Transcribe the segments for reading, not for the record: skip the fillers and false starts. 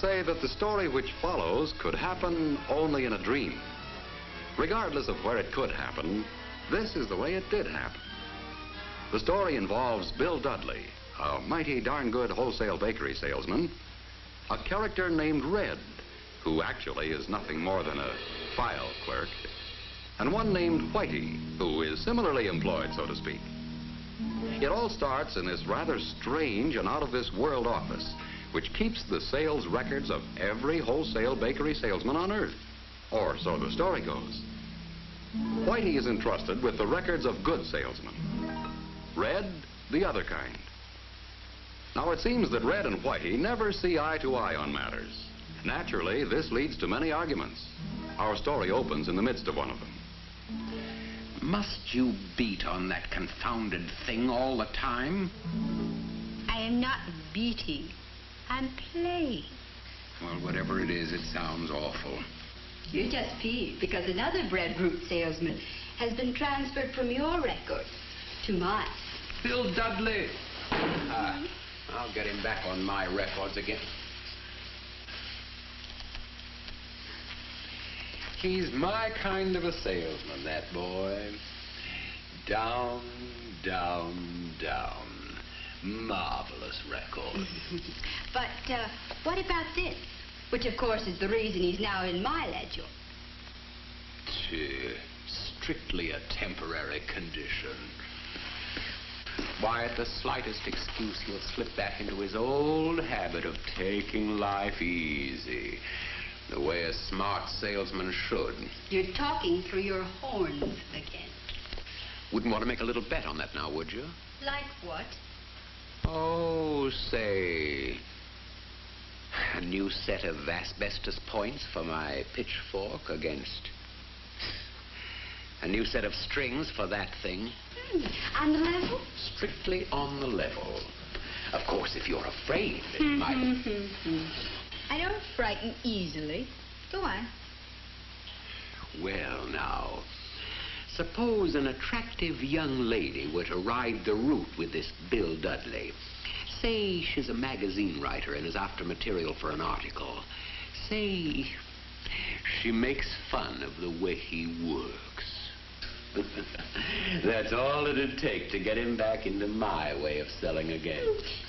say that the story which follows could happen only in a dream. Regardless of where it could happen, this is the way it did happen. The story involves Bill Dudley, a mighty darn good wholesale bakery salesman, a character named Red, who actually is nothing more than a file clerk, and one named Whitey, who is similarly employed, so to speak. It all starts in this rather strange and out-of-this-world office, which keeps the sales records of every wholesale bakery salesman on Earth. Or so the story goes. Whitey is entrusted with the records of good salesmen. Red, the other kind. Now, it seems that Red and Whitey never see eye to eye on matters. Naturally, this leads to many arguments. Our story opens in the midst of one of them. Must you beat on that confounded thing all the time? I am not beating. I'm playing. Well, whatever it is, it sounds awful. You're just peeved because another breadfruit salesman has been transferred from your record to mine. Bill Dudley. I'll get him back on my records again. He's my kind of a salesman, that boy. Down, down, down. Marvelous record. But what about this? Which, of course, is the reason he's now in my ledger. Strictly a temporary condition. Why, at the slightest excuse, he'll slip back into his old habit of taking life easy. The way a smart salesman should. You're talking through your horns again. Wouldn't want to make a little bet on that now, would you? Like what? Oh, say, a new set of asbestos points for my pitchfork against a new set of strings for that thing. On the level? Strictly on the level. Of course, if you're afraid it might... I don't frighten easily. Go on. Well, now, suppose an attractive young lady were to ride the route with this Bill Dudley. Say she's a magazine writer and is after material for an article. Say she makes fun of the way he works. That's all it'd take to get him back into my way of selling again.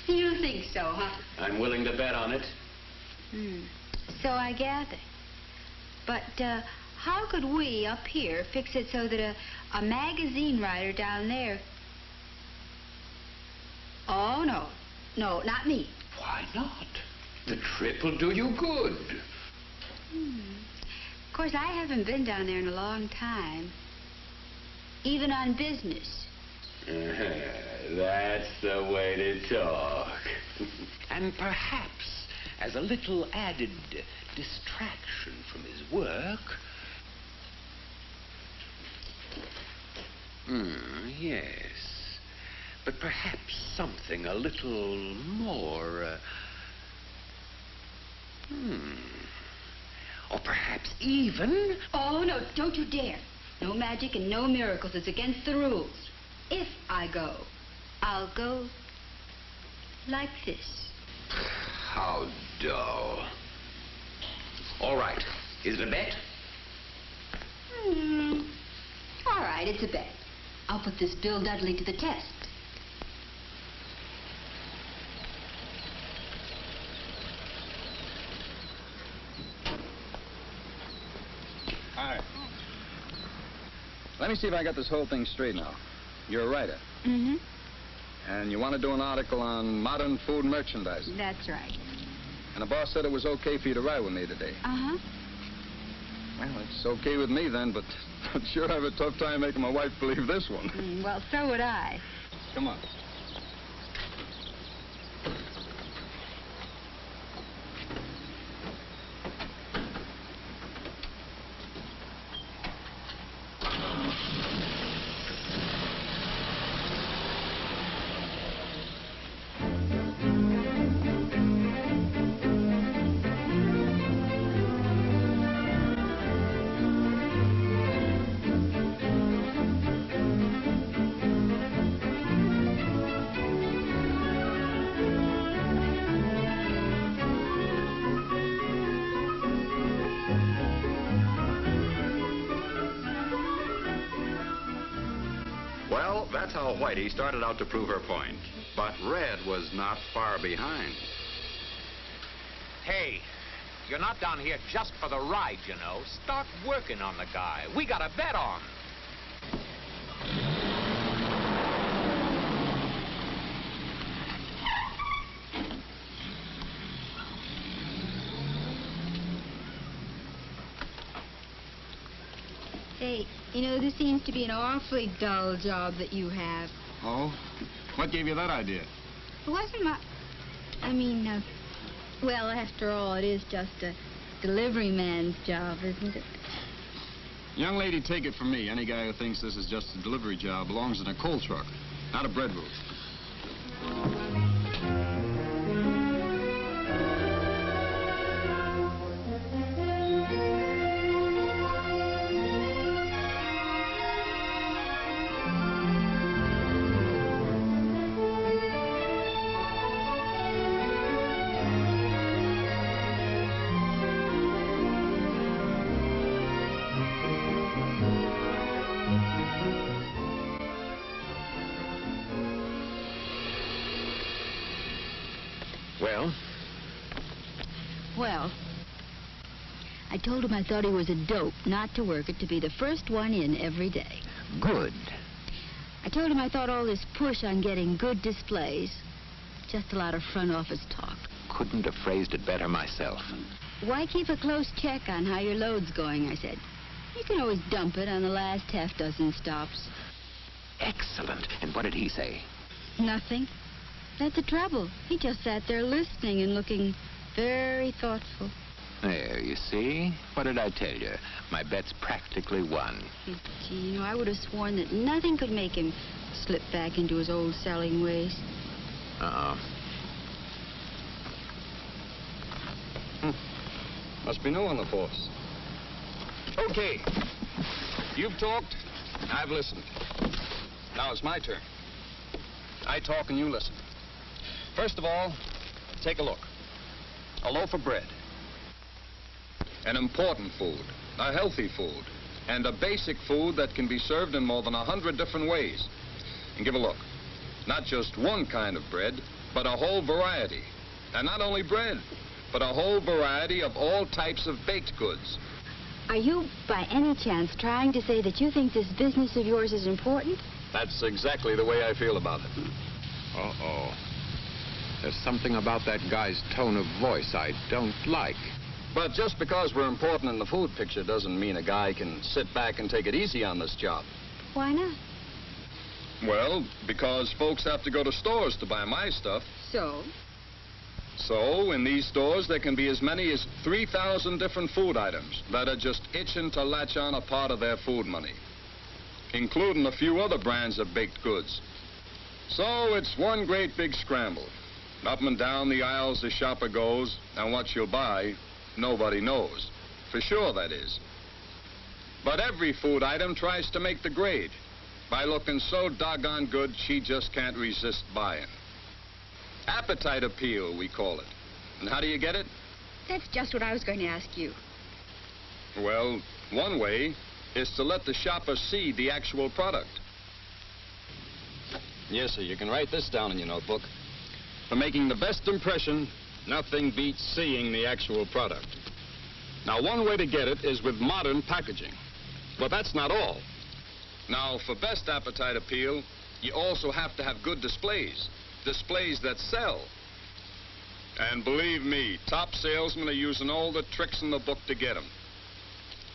You think so, huh? I'm willing to bet on it. So I gather. But how could we up here fix it so that a magazine writer down there... Oh, no. No, not me. Why not? The trip will do you good. Of course, I haven't been down there in a long time. Even on business. That's the way to talk. And perhaps, as a little added distraction from his work... yes. But perhaps something a little more... Or perhaps even... Oh, no, don't you dare. No magic and no miracles. It's against the rules. If I go, I'll go like this. How dull. All right. Is it a bet? All right, it's a bet. I'll put this Bill Dudley to the test. Hi. Let me see if I got this whole thing straight now. You're a writer. And you want to do an article on modern food merchandising. That's right. And the boss said it was okay for you to ride with me today. Well, it's okay with me then, but I'd sure have a tough time making my wife believe this one. Well, so would I. Come on. Well, that's how Whitey started out to prove her point. But Red was not far behind. Hey, you're not down here just for the ride, you know. Start working on the guy. We got a bet on. Hey, you know, this seems to be an awfully dull job that you have. Oh? What gave you that idea? It wasn't my... well, after all, it is just a delivery man's job, isn't it? Young lady, take it from me. Any guy who thinks this is just a delivery job belongs in a coal truck, not a bread booth. Well? Well, I told him I thought he was a dope not to work it, to be the first one in every day. Good. I told him I thought all this push on getting good displays, just a lot of front office talk. Couldn't have phrased it better myself. Why keep a close check on how your load's going, I said. You can always dump it on the last half dozen stops. Excellent. And what did he say? Nothing. That's the trouble. He just sat there listening and looking very thoughtful. There, you see? What did I tell you? My bet's practically won. Gee, you know, I would have sworn that nothing could make him slip back into his old selling ways. Must be new on the force. Okay. You've talked. I've listened. Now it's my turn. I talk and you listen. First of all, take a look. A loaf of bread. An important food, a healthy food, and a basic food that can be served in more than 100 different ways. And give a look. Not just one kind of bread, but a whole variety. And not only bread, but a whole variety of all types of baked goods. Are you, by any chance, trying to say that you think this business of yours is important? That's exactly the way I feel about it. Uh-oh. There's something about that guy's tone of voice I don't like. But just because we're important in the food picture doesn't mean a guy can sit back and take it easy on this job. Why not? Well, because folks have to go to stores to buy my stuff. So? So, in these stores, there can be as many as 3,000 different food items that are just itching to latch on a part of their food money, including a few other brands of baked goods. So, it's one great big scramble. Up and down the aisles the shopper goes, and what she'll buy, nobody knows. For sure, that is. But every food item tries to make the grade by looking so doggone good she just can't resist buying. Appetite appeal, we call it. And how do you get it? That's just what I was going to ask you. Well, one way is to let the shopper see the actual product. Yes, sir, you can write this down in your notebook. For making the best impression, nothing beats seeing the actual product. Now, one way to get it is with modern packaging. But that's not all. Now, for best appetite appeal, you also have to have good displays. Displays that sell. And believe me, top salesmen are using all the tricks in the book to get them.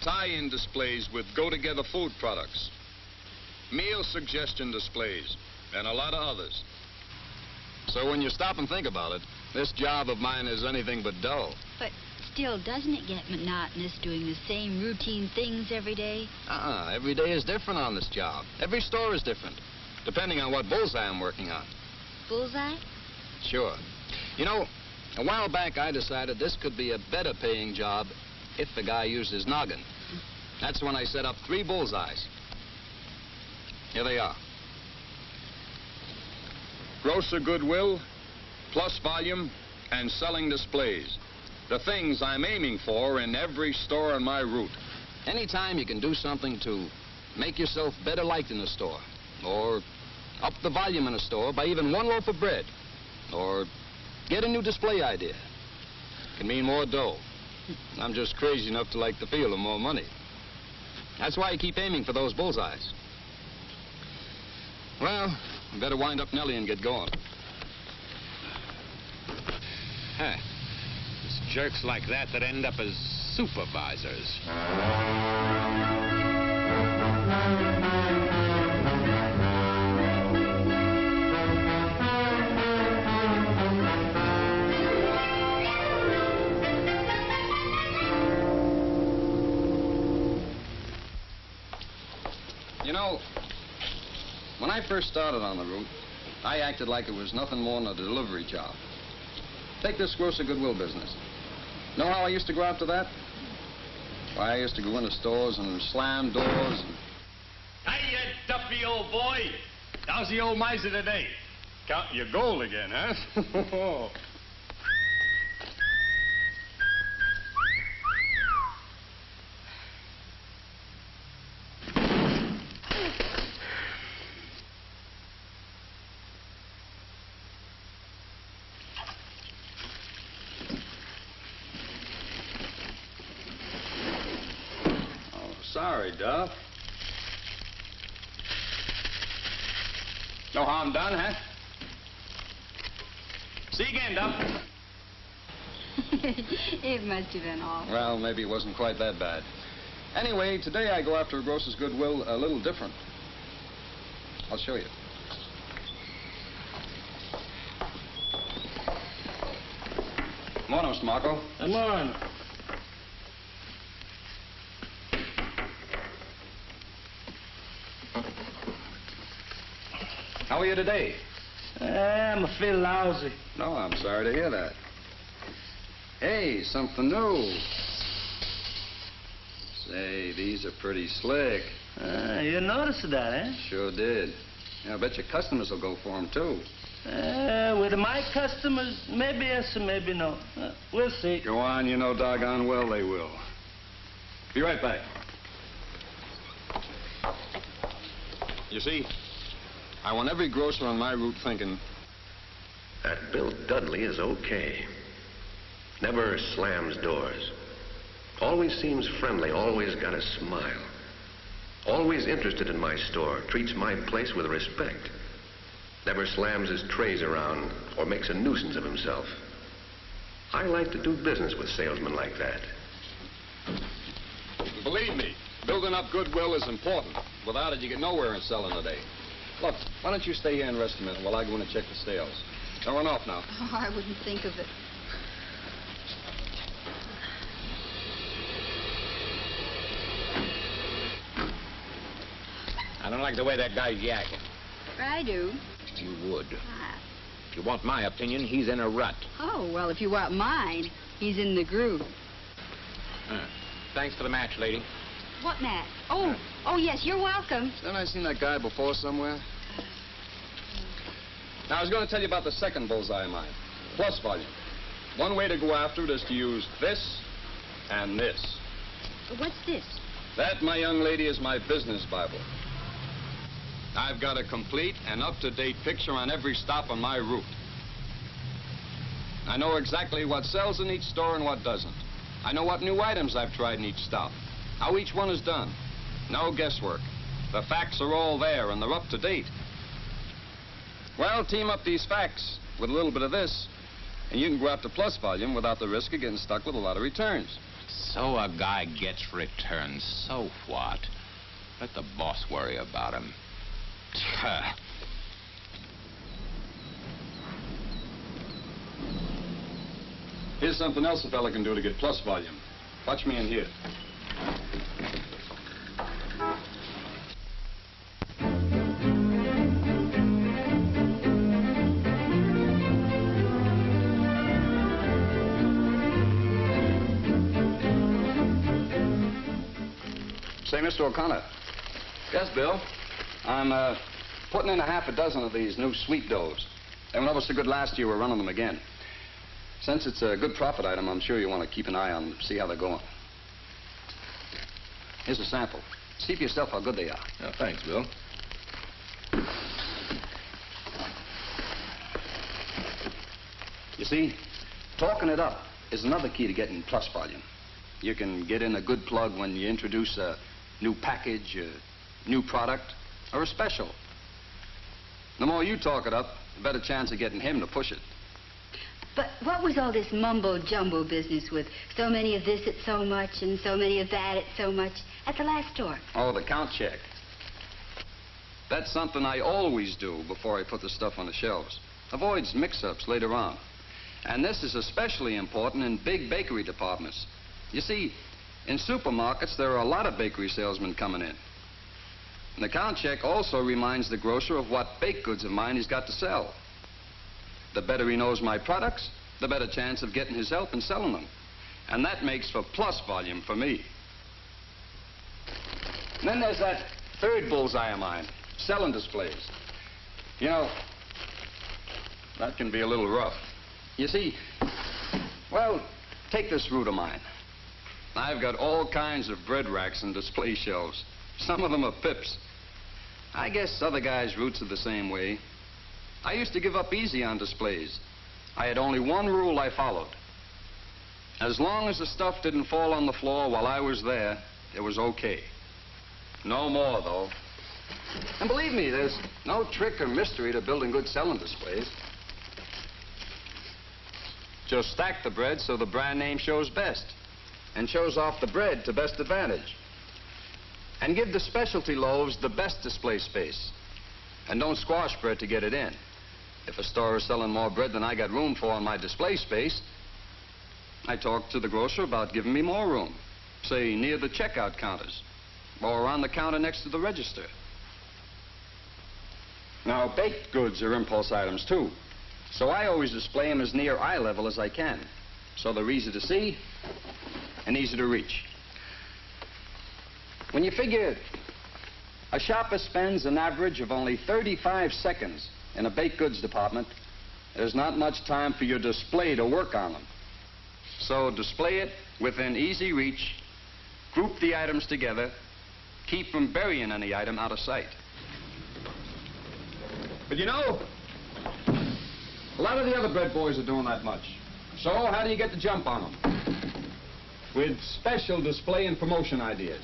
Tie-in displays with go-together food products. Meal suggestion displays, and a lot of others. So when you stop and think about it, this job of mine is anything but dull. But still, doesn't it get monotonous doing the same routine things every day? Every day is different on this job. Every store is different, depending on what bullseye I'm working on. Bullseye? Sure. You know, a while back I decided this could be a better paying job if the guy used his noggin. That's when I set up 3 bullseyes. Here they are. Grocer goodwill, plus volume, and selling displays. The things I'm aiming for in every store on my route. Anytime you can do something to make yourself better liked in the store, or up the volume in a store by even one loaf of bread, or get a new display idea. Can mean more dough. I'm just crazy enough to like the feel of more money. That's why I keep aiming for those bullseyes. Well, I better wind up Nellie and get going. Huh. It's jerks like that that end up as supervisors. You know, when I first started on the route, I acted like it was nothing more than a delivery job. Take this grocer Goodwill business. Know how I used to go after that? Why, I used to go into stores and slam doors and... Hey, you duffy old boy. How's the old miser today? Counting your gold again, huh? Sorry, Duff. No harm done, huh? See you again, Duff. It must have been awful. Well, maybe it wasn't quite that bad. Anyway, today I go after a grocer's Goodwill a little different. I'll show you. Morning, Mr. Marco. Good morning. How are you today? I'm a feel lousy. No, I'm sorry to hear that. Hey, something new. Say, these are pretty slick. You noticed that, eh? Sure did. Yeah, I bet your customers will go for them, too. With my customers, maybe yes and maybe no. We'll see. Go on, you know doggone well they will. Be right back. You see, I want every grocer on my route thinking, that Bill Dudley is okay. Never slams doors. Always seems friendly, always got a smile. Always interested in my store, treats my place with respect. Never slams his trays around or makes a nuisance of himself. I like to do business with salesmen like that. believe me, building up goodwill is important. Without it, you get nowhere in selling today. Look, why don't you stay here and rest a minute while I go in and check the sales. Don't run off now. Oh, I wouldn't think of it. I don't like the way that guy's yakking. I do. You would. Ah. If you want my opinion, he's in a rut. Oh, well, if you want mine, he's in the groove. Thanks for the match, lady. What match? Oh, yes, you're welcome. Haven't I seen that guy before somewhere? Now, I was going to tell you about the second bullseye of mine. Plus volume. One way to go after it is to use this and this. What's this? That, my young lady, is my business Bible. I've got a complete and up-to-date picture on every stop on my route. I know exactly what sells in each store and what doesn't. I know what new items I've tried in each stop, how each one is done. No guesswork. The facts are all there, and they're up to date. Well, team up these facts with a little bit of this, and you can go after plus volume without the risk of getting stuck with a lot of returns. So a guy gets returns. So what? Let the boss worry about him. Here's something else a fella can do to get plus volume. Watch me in here. Say, Mr. O'Connor. Yes, Bill? I'm putting in a half a dozen of these new sweet doughs. They went over so good last year, we're running them again. Since it's a good profit item, I'm sure you want to keep an eye on them, see how they're going. Here's a sample. See for yourself how good they are. Thanks, Bill. see, talking it up is another key to getting plus volume. You can get in a good plug when you introduce a new package, a new product, or a special. The more you talk it up, the better chance of getting him to push it. But what was all this mumbo-jumbo business with so many of this at so much and so many of that at so much at the last store? Oh, the count check. That's something I always do before I put the stuff on the shelves. Avoids mix-ups later on. And this is especially important in big bakery departments. You see, in supermarkets, there are a lot of bakery salesmen coming in. And the count check also reminds the grocer of what baked goods of mine he's got to sell. The better he knows my products, the better chance of getting his help in selling them. And that makes for plus volume for me. And then there's that third bullseye of mine, selling displays. You know, that can be a little rough. You see, well, take this route of mine. I've got all kinds of bread racks and display shelves. Some of them are pips. I guess other guys' routes are the same way. I used to give up easy on displays. I had only one rule I followed. As long as the stuff didn't fall on the floor while I was there, it was okay. No more, though. And believe me, there's no trick or mystery to building good selling displays. Just stack the bread so the brand name shows best, and shows off the bread to best advantage. And give the specialty loaves the best display space. And don't squash bread to get it in. If a store is selling more bread than I got room for in my display space, I talk to the grocer about giving me more room, say near the checkout counters, or on the counter next to the register. Now, baked goods are impulse items, too. So I always display them as near eye level as I can. So they're easy to see and easy to reach. When you figure a shopper spends an average of only 35 seconds in a baked goods department, there's not much time for your display to work on them. So display it within easy reach, group the items together, keep from burying any item out of sight. But you know, a lot of the other bread boys are doing that much. So how do you get the jump on them? With special display and promotion ideas.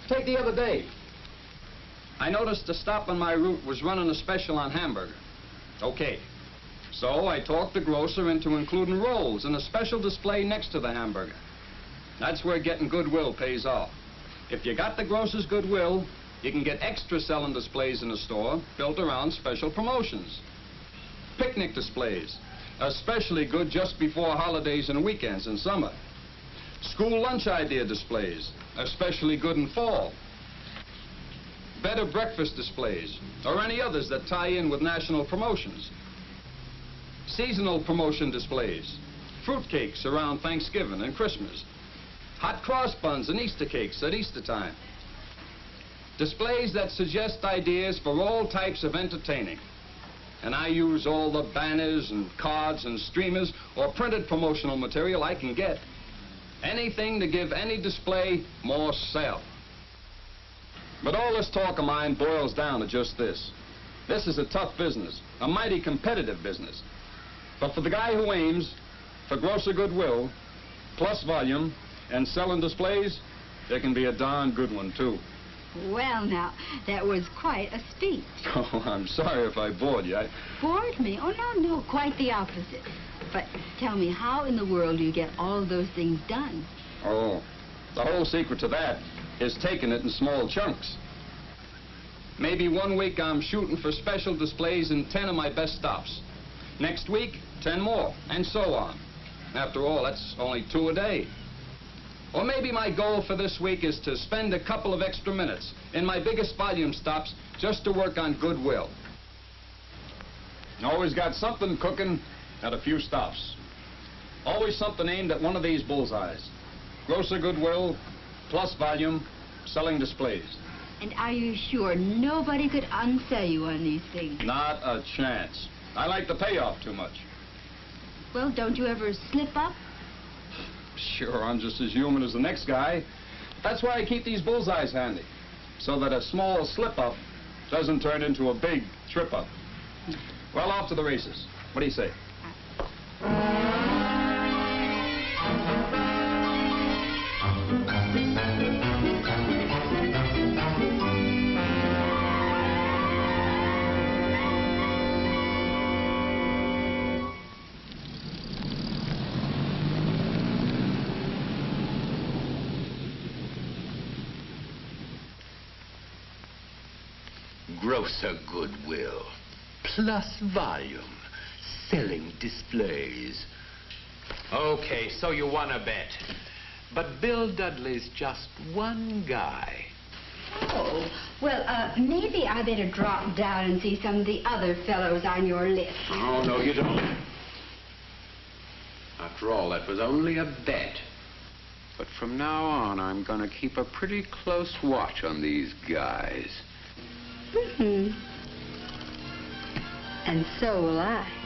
Take the other day. I noticed a stop on my route was running a special on hamburger. Okay. So I talked the grocer into including rolls in a special display next to the hamburger. That's where getting goodwill pays off. If you got the grocer's goodwill, you can get extra selling displays in the store built around special promotions. Picnic displays, especially good just before holidays and weekends in summer. School lunch idea displays, especially good in fall. Better breakfast displays, or any others that tie in with national promotions. Seasonal promotion displays, fruitcakes around Thanksgiving and Christmas. Hot cross buns and Easter cakes at Easter time. Displays that suggest ideas for all types of entertaining. And I use all the banners and cards and streamers or printed promotional material I can get. Anything to give any display more sell. But all this talk of mine boils down to just this. This is a tough business, a mighty competitive business. But for the guy who aims for grosser goodwill, plus volume, and selling displays, it can be a darn good one, too. Well, now, that was quite a speech. Oh, I'm sorry if I bored you. Bored me? Oh, no, quite the opposite. But tell me, how in the world do you get all those things done? Oh, the whole secret to that is taking it in small chunks. Maybe one week I'm shooting for special displays in 10 of my best stops. Next week, 10 more, and so on. After all, that's only 2 a day. Or maybe my goal for this week is to spend a couple of extra minutes in my biggest volume stops just to work on goodwill. Always got something cooking at a few stops. Always something aimed at one of these bullseyes. Grosser goodwill, plus volume, selling displays. And are you sure nobody could unsell you on these things? Not a chance. I like the payoff too much. Well, don't you ever slip up? Sure, I'm just as human as the next guy. That's why I keep these bullseyes handy, so that a small slip-up doesn't turn into a big trip-up. Well, off to the races. What do you say? Grosser goodwill, plus volume, selling displays. Okay, so you want to bet. But Bill Dudley's just one guy. Oh, well, maybe I better drop down and see some of the other fellows on your list. Oh, no, you don't. After all, that was only a bet. But from now on, I'm going to keep a pretty close watch on these guys. Mm-hmm. And so will I.